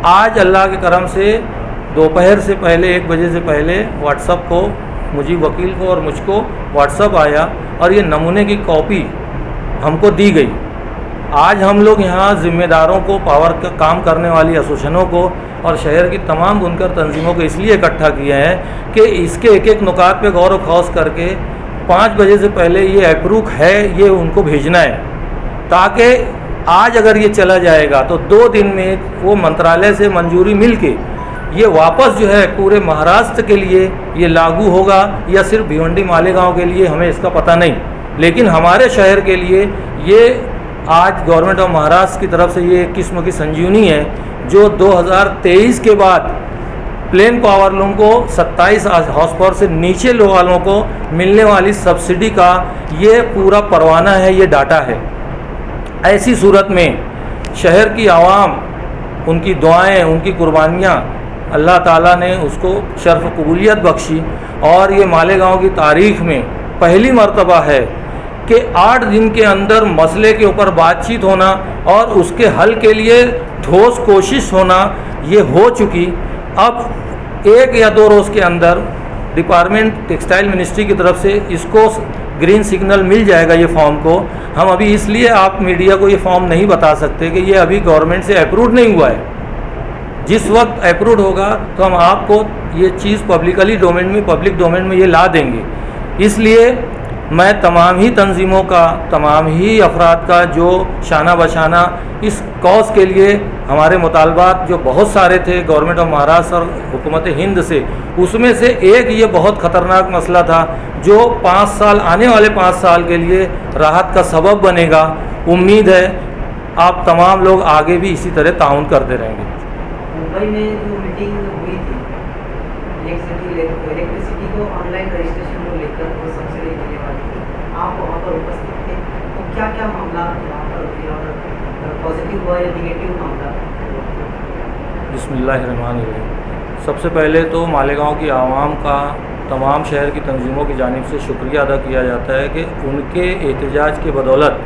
आज अल्लाह के करम से दोपहर से पहले 1 बजे से पहले व्हाट्सअप को मुजीब वकील को और मुझको व्हाट्सअप आया और ये नमूने की कॉपी हमको दी गई। आज हम लोग यहाँ ज़िम्मेदारों को, पावर का काम करने वाली एसोसिएशनों को और शहर की तमाम बुनकर तंजीमों को इसलिए इकट्ठा किए हैं कि इसके एक एक नुकात पे गौर व खौस करके 5 बजे से पहले ये अप्रूव है ये उनको भेजना है, ताकि आज अगर ये चला जाएगा तो 2 दिन में वो मंत्रालय से मंजूरी मिल के ये वापस जो है पूरे महाराष्ट्र के लिए ये लागू होगा या सिर्फ भिवंडी मालेगांव के लिए, हमें इसका पता नहीं। लेकिन हमारे शहर के लिए ये आज गवर्नमेंट ऑफ महाराष्ट्र की तरफ से ये एक किस्म की संजीवनी है, जो 2023 के बाद प्लेन पावर लूम को 27 हॉर्स पावर से नीचे लो वालों को मिलने वाली सब्सिडी का ये पूरा परवाना है, ये डाटा है। ऐसी सूरत में शहर की आवाम, उनकी दुआएं, उनकी कुर्बानियाँ, अल्लाह ताला ने उसको शर्फ कबूलियत बख्शी और ये मालेगांव की तारीख़ में पहली मर्तबा है कि 8 दिन के अंदर मसले के ऊपर बातचीत होना और उसके हल के लिए ठोस कोशिश होना ये हो चुकी। अब 1 या 2 रोज़ के अंदर डिपार्टमेंट टेक्सटाइल मिनिस्ट्री की तरफ से इसको ग्रीन सिग्नल मिल जाएगा ये फॉर्म को। हम अभी इसलिए आप मीडिया को ये फॉर्म नहीं बता सकते कि ये अभी गवर्नमेंट से अप्रूव नहीं हुआ है। जिस वक्त अप्रूव होगा तो हम आपको ये चीज़ पब्लिक डोमेन में ये ला देंगे। इसलिए मैं तमाम ही तंजीमों का, तमाम ही अफराद का जो शाना बशाना इस कॉज के लिए हमारे मुतालबात जो बहुत सारे थे गवर्नमेंट ऑफ महाराष्ट्र और हुकूमत हिंद से, उसमें से एक ये बहुत ख़तरनाक मसला था जो 5 साल, आने वाले 5 साल के लिए राहत का सबब बनेगा। उम्मीद है आप तमाम लोग आगे भी इसी तरह ताउन करते रहेंगे। मुंबई में जो मीटिंग हुई थी इलेक्ट्रिसिटी को ऑनलाइन रजिस्ट्रेशन को लेकर, वो सब्सिडी मिलने वाली थी, आप वहाँ पर उपस्थित थे, तो क्या क्या मामला वहाँ पर हुए और पॉजिटिव हुआ या निगेटिव मामला? बिस्मिल्लाहिर्रहमानिर्रहीम। सबसे पहले तो मालेगांव की आवाम का तमाम शहर की तंजीमों की जानिब से शुक्रिया अदा किया जाता है कि उनके एहतजाज के बदौलत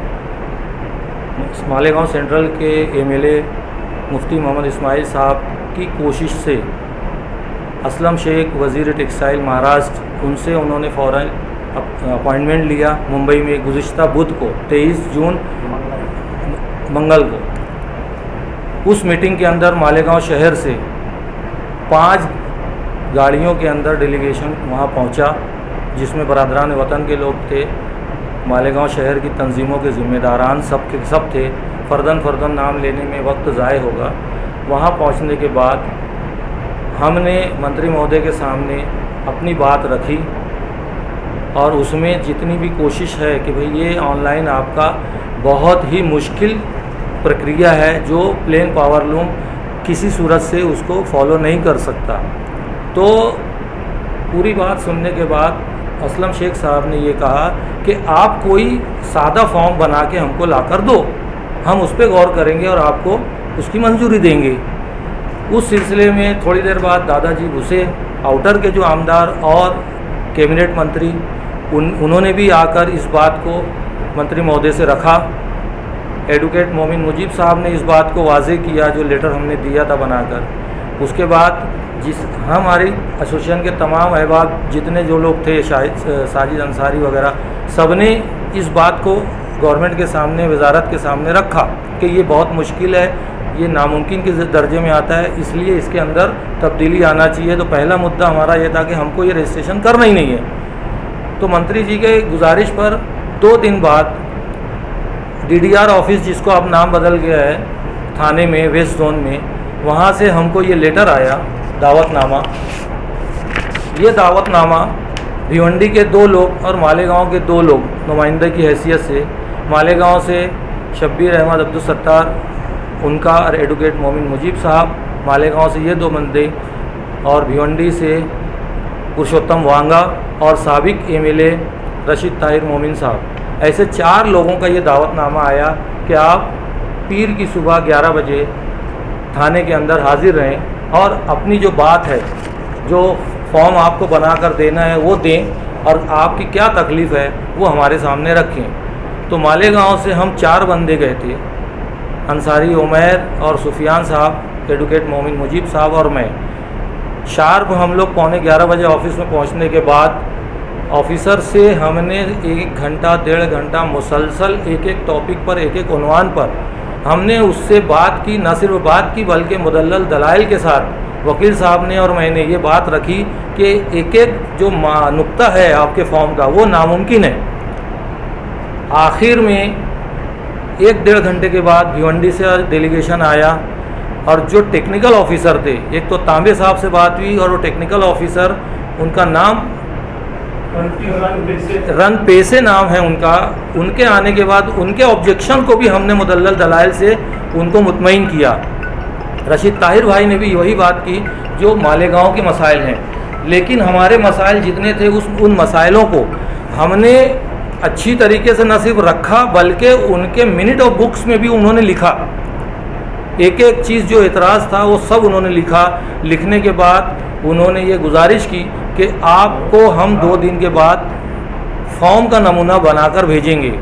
मालेगांव सेंट्रल के एमएलए मुफ्ती मोहम्मद इस्माइल साहब की कोशिश से असलम शेख वज़ीर टेक्सटाइल महाराष्ट्र, उनसे उन्होंने फ़ौरन अपॉइंटमेंट लिया मुंबई में गुज़िश्ता बुध को 23 जून मंगल को। उस मीटिंग के अंदर मालेगांव शहर से 5 गाड़ियों के अंदर डेलीगेशन वहाँ पहुँचा, जिसमें बरादरान वतन के लोग थे, मालेगांव शहर की तंजीमों के ज़िम्मेदारान सब के सब थे। फ़र्दन नाम लेने में वक्त ज़ाय होगा। वहाँ पहुँचने के बाद हमने मंत्री महोदय के सामने अपनी बात रखी और उसमें जितनी भी कोशिश है कि भाई ये ऑनलाइन आपका बहुत ही मुश्किल प्रक्रिया है जो प्लेन पावर लूम किसी सूरत से उसको फॉलो नहीं कर सकता। तो पूरी बात सुनने के बाद असलम शेख साहब ने ये कहा कि आप कोई सादा फॉर्म बना के हमको ला कर दो, हम उस पर गौर करेंगे और आपको उसकी मंजूरी देंगे। उस सिलसिले में थोड़ी देर बाद दादाजी भुसे, आउटर के जो आमदार और कैबिनेट मंत्री, उन्होंने भी आकर इस बात को मंत्री महोदय से रखा। एडवोकेट मोमिन मुजीब साहब ने इस बात को वाज़े किया जो लेटर हमने दिया था बनाकर। उसके बाद हमारी एसोसिएशन के तमाम अहबाब जितने जो लोग थे, साजिद अंसारी वगैरह, सब ने इस बात को गवर्नमेंट के सामने, वजारत के सामने रखा कि ये बहुत मुश्किल है, ये नामुमकिन के दर्जे में आता है, इसलिए इसके अंदर तब्दीली आना चाहिए। तो पहला मुद्दा हमारा ये था कि हमको ये रजिस्ट्रेशन करना ही नहीं है। तो मंत्री जी के गुजारिश पर 2 दिन बाद डीडीआर ऑफिस, जिसको अब नाम बदल गया है, थाने में वेस्ट जोन में, वहाँ से हमको ये लेटर आया, दावतनामा। ये दावतनामा भिवंडी के 2 लोग और मालेगांव के 2 लोग नुमाइंदे की हैसियत से, मालेगांव से शब्बीर अहमद अब्दुल सत्तार उनका और एडवोकेट मोमिन मुजीब साहब, मालेगांव से ये 2 बंदे, और भिवंडी से पुरुषोत्तम वांगा और साबिक एमएलए रशीद ताहिर मोमिन साहब, ऐसे 4 लोगों का ये दावतनामा आया कि आप पीर की सुबह 11 बजे थाने के अंदर हाजिर रहें और अपनी जो बात है, जो फॉर्म आपको बना कर देना है वो दें और आपकी क्या तकलीफ़ है वो हमारे सामने रखें। तो मालेगांव से हम 4 बंदे गए थे, अंसारी उमैर और सुफियान साहब एडवोकेट मोमिन मुजीब साहब और मैं शार्प हम लोग 11:15 बजे ऑफिस में पहुंचने के बाद ऑफिसर से हमने 1 घंटा 1.5 घंटा मुसलसल एक एक टॉपिक पर, एक एक उन्वान पर हमने उससे बात की। न सिर्फ बात की बल्कि मुदल्लल दलाइल के साथ वकील साहब ने और मैंने ये बात रखी कि एक एक जो नुक्ता है आपके फॉर्म का वो नामुमकिन है। आखिर में 1-1.5 घंटे के बाद भिवंडी से डेलीगेशन आया और जो टेक्निकल ऑफिसर थे, एक तो तांबे साहब से बात हुई और वो टेक्निकल ऑफिसर, उनका नाम रन पेसे नाम है उनका, उनके आने के बाद उनके ऑब्जेक्शन को भी हमने मुदल्लल दलाइल से उनको मुतमईन किया। रशीद ताहिर भाई ने भी वही बात की जो मालेगांव के मसाइल हैं, लेकिन हमारे मसाइल जितने थे उन मसाइलों को हमने अच्छी तरीके से न सिर्फ रखा बल्कि उनके मिनट ऑफ बुक्स में भी उन्होंने लिखा। एक एक चीज़ जो एतराज़ था वो सब उन्होंने लिखा। लिखने के बाद उन्होंने ये गुजारिश की कि आपको हम 2 दिन के बाद फॉर्म का नमूना बनाकर भेजेंगे।